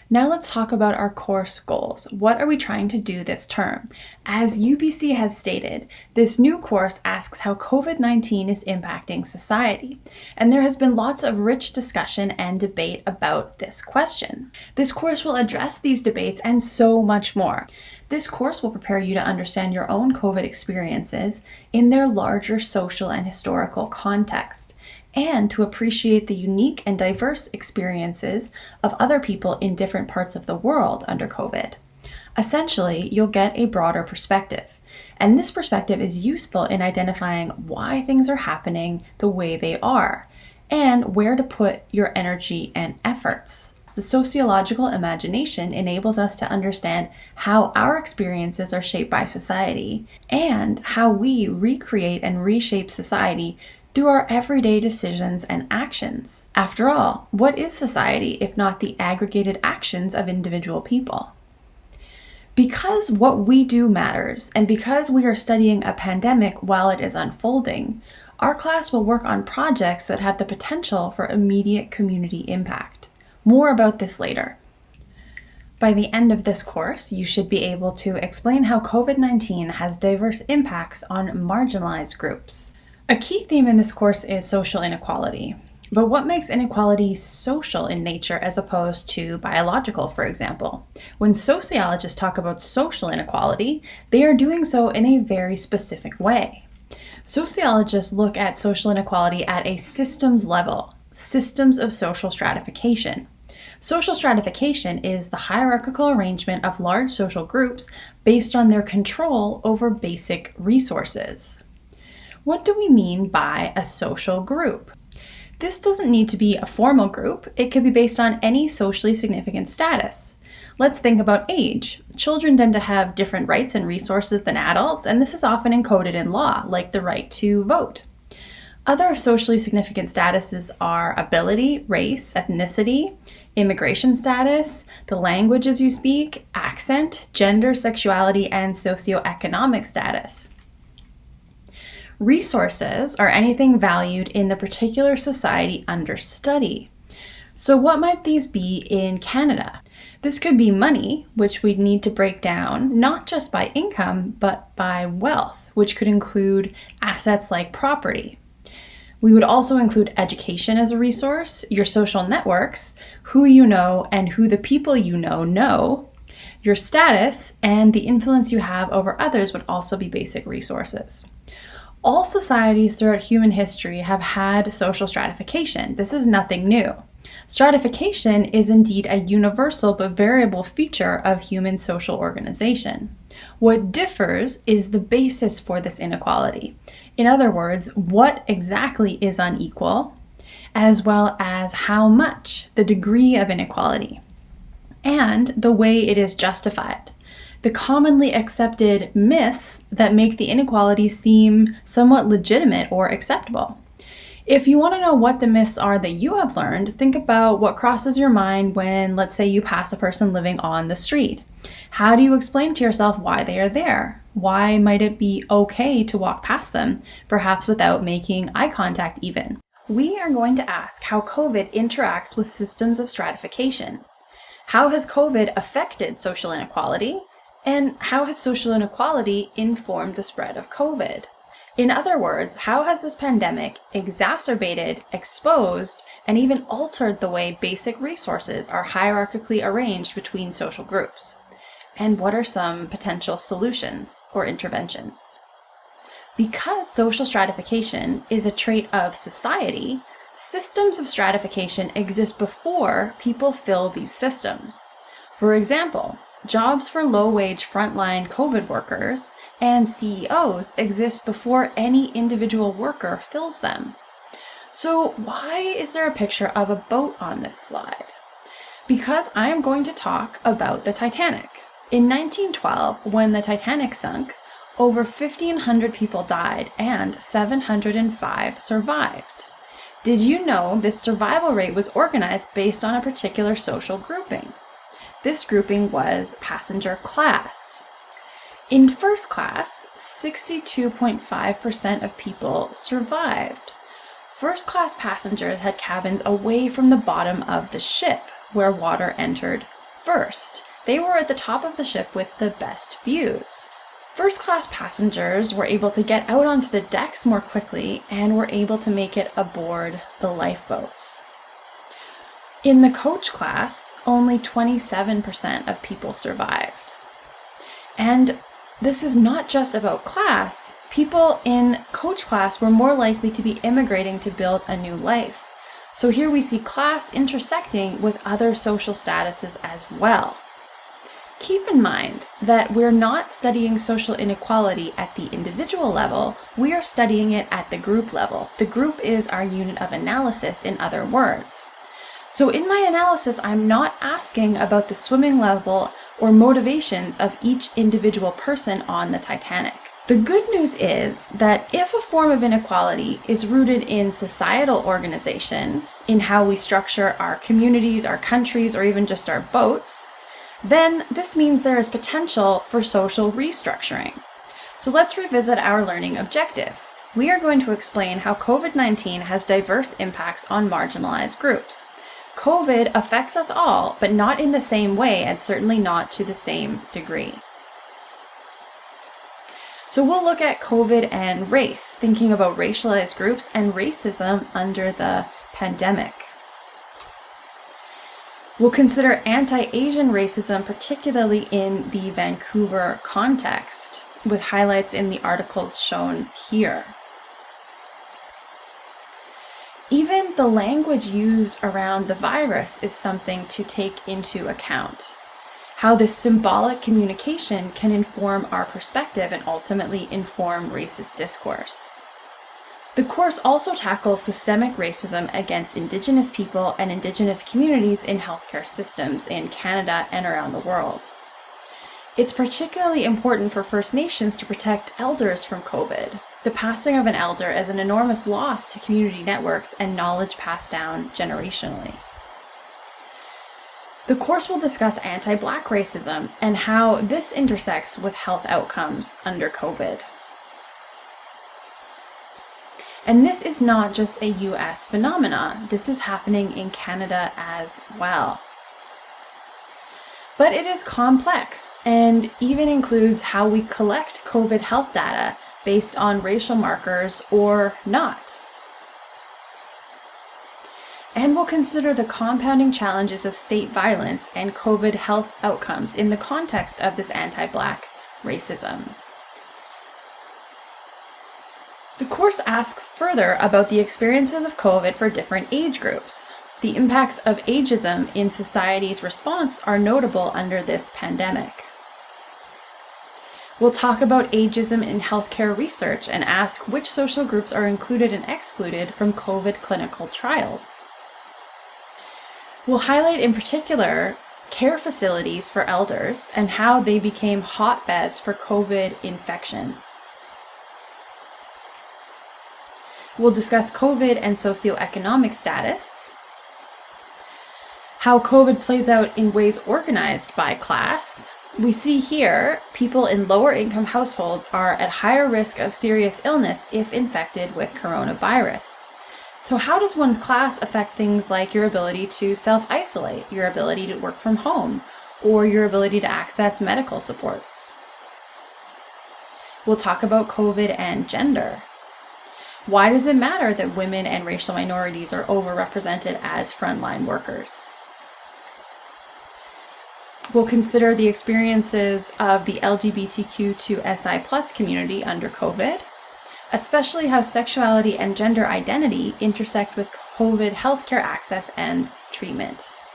Now let's talk about our course goals. What are we trying to do this term? As UBC has stated, this new course asks how COVID-19 is impacting society, and there has been lots of rich discussion and debate about this question. This course will address these debates and so much more. This course will prepare you to understand your own COVID experiences in their larger social and historical context, and to appreciate the unique and diverse experiences of other people in different parts of the world under COVID. Essentially, you'll get a broader perspective, and this perspective is useful in identifying why things are happening the way they are, and where to put your energy and efforts. The sociological imagination enables us to understand how our experiences are shaped by society, and how we recreate and reshape society through our everyday decisions and actions. After all, what is society if not the aggregated actions of individual people? Because what we do matters, and because we are studying a pandemic while it is unfolding, our class will work on projects that have the potential for immediate community impact. More about this later. By the end of this course, you should be able to explain how COVID-19 has diverse impacts on marginalized groups. A key theme in this course is social inequality. But what makes inequality social in nature as opposed to biological, for example? When sociologists talk about social inequality, they are doing so in a very specific way. Sociologists look at social inequality at a systems level, systems of social stratification. Social stratification is the hierarchical arrangement of large social groups based on their control over basic resources. What do we mean by a social group? This doesn't need to be a formal group. It could be based on any socially significant status. Let's think about age. Children tend to have different rights and resources than adults, and this is often encoded in law, like the right to vote. Other socially significant statuses are ability, race, ethnicity, immigration status, the languages you speak, accent, gender, sexuality, and socioeconomic status. Resources are anything valued in the particular society under study. So what might these be in Canada? This could be money, which we'd need to break down not just by income, but by wealth, which could include assets like property. We would also include education as a resource, your social networks, who you know and who the people you know, your status, and the influence you have over others would also be basic resources. All societies throughout human history have had social stratification. This is nothing new. Stratification is indeed a universal but variable feature of human social organization. What differs is the basis for this inequality. In other words, what exactly is unequal, as well as how much, the degree of inequality, and the way it is justified. The commonly accepted myths that make the inequality seem somewhat legitimate or acceptable. If you want to know what the myths are that you have learned, think about what crosses your mind when, let's say, you pass a person living on the street. How do you explain to yourself why they are there? Why might it be okay to walk past them, perhaps without making eye contact even? We are going to ask how COVID interacts with systems of stratification. How has COVID affected social inequality? And how has social inequality informed the spread of COVID? In other words, how has this pandemic exacerbated, exposed, and even altered the way basic resources are hierarchically arranged between social groups? And what are some potential solutions or interventions? Because social stratification is a trait of society, systems of stratification exist before people fill these systems. For example, jobs for low-wage frontline COVID workers and CEOs exist before any individual worker fills them. So why is there a picture of a boat on this slide? Because I am going to talk about the Titanic. In 1912, when the Titanic sunk, over 1,500 people died and 705 survived. Did you know this survival rate was organized based on a particular social grouping? This grouping was passenger class. In first class, 62.5% of people survived. First class passengers had cabins away from the bottom of the ship, where water entered First, they were at the top of the ship with the best views. First-class passengers were able to get out onto the decks more quickly and were able to make it aboard the lifeboats. In the coach class, only 27% of people survived. And this is not just about class. People in coach class were more likely to be immigrating to build a new life. So here we see class intersecting with other social statuses as well. Keep in mind that we're not studying social inequality at the individual level, we are studying it at the group level. The group is our unit of analysis, in other words. So in my analysis, I'm not asking about the swimming level or motivations of each individual person on the Titanic. The good news is that if a form of inequality is rooted in societal organization, in how we structure our communities, our countries, or even just our boats, then this means there is potential for social restructuring. So let's revisit our learning objective. We are going to explain how COVID-19 has diverse impacts on marginalized groups. COVID affects us all, but not in the same way and certainly not to the same degree. So we'll look at COVID and race, thinking about racialized groups and racism under the pandemic. We'll consider anti-Asian racism, particularly in the Vancouver context, with highlights in the articles shown here. Even the language used around the virus is something to take into account. How this symbolic communication can inform our perspective and ultimately inform racist discourse. The course also tackles systemic racism against Indigenous people and Indigenous communities in healthcare systems in Canada and around the world. It's particularly important for First Nations to protect elders from COVID. The passing of an elder is an enormous loss to community networks and knowledge passed down generationally. The course will discuss anti-Black racism and how this intersects with health outcomes under COVID. And this is not just a US phenomenon. This is happening in Canada as well. But it is complex and even includes how we collect COVID health data based on racial markers or not. And we'll consider the compounding challenges of state violence and COVID health outcomes in the context of this anti-Black racism. The course asks further about the experiences of COVID for different age groups. The impacts of ageism in society's response are notable under this pandemic. We'll talk about ageism in healthcare research and ask which social groups are included and excluded from COVID clinical trials. We'll highlight in particular care facilities for elders and how they became hotbeds for COVID infection. We'll discuss COVID and socioeconomic status, how COVID plays out in ways organized by class. We see here people in lower income households are at higher risk of serious illness if infected with coronavirus. So how does one's class affect things like your ability to self-isolate, your ability to work from home, or your ability to access medical supports? We'll talk about COVID and gender. Why does it matter that women and racial minorities are overrepresented as frontline workers? We'll consider the experiences of the LGBTQ2SI+ community under COVID, especially how sexuality and gender identity intersect with COVID healthcare access and treatment.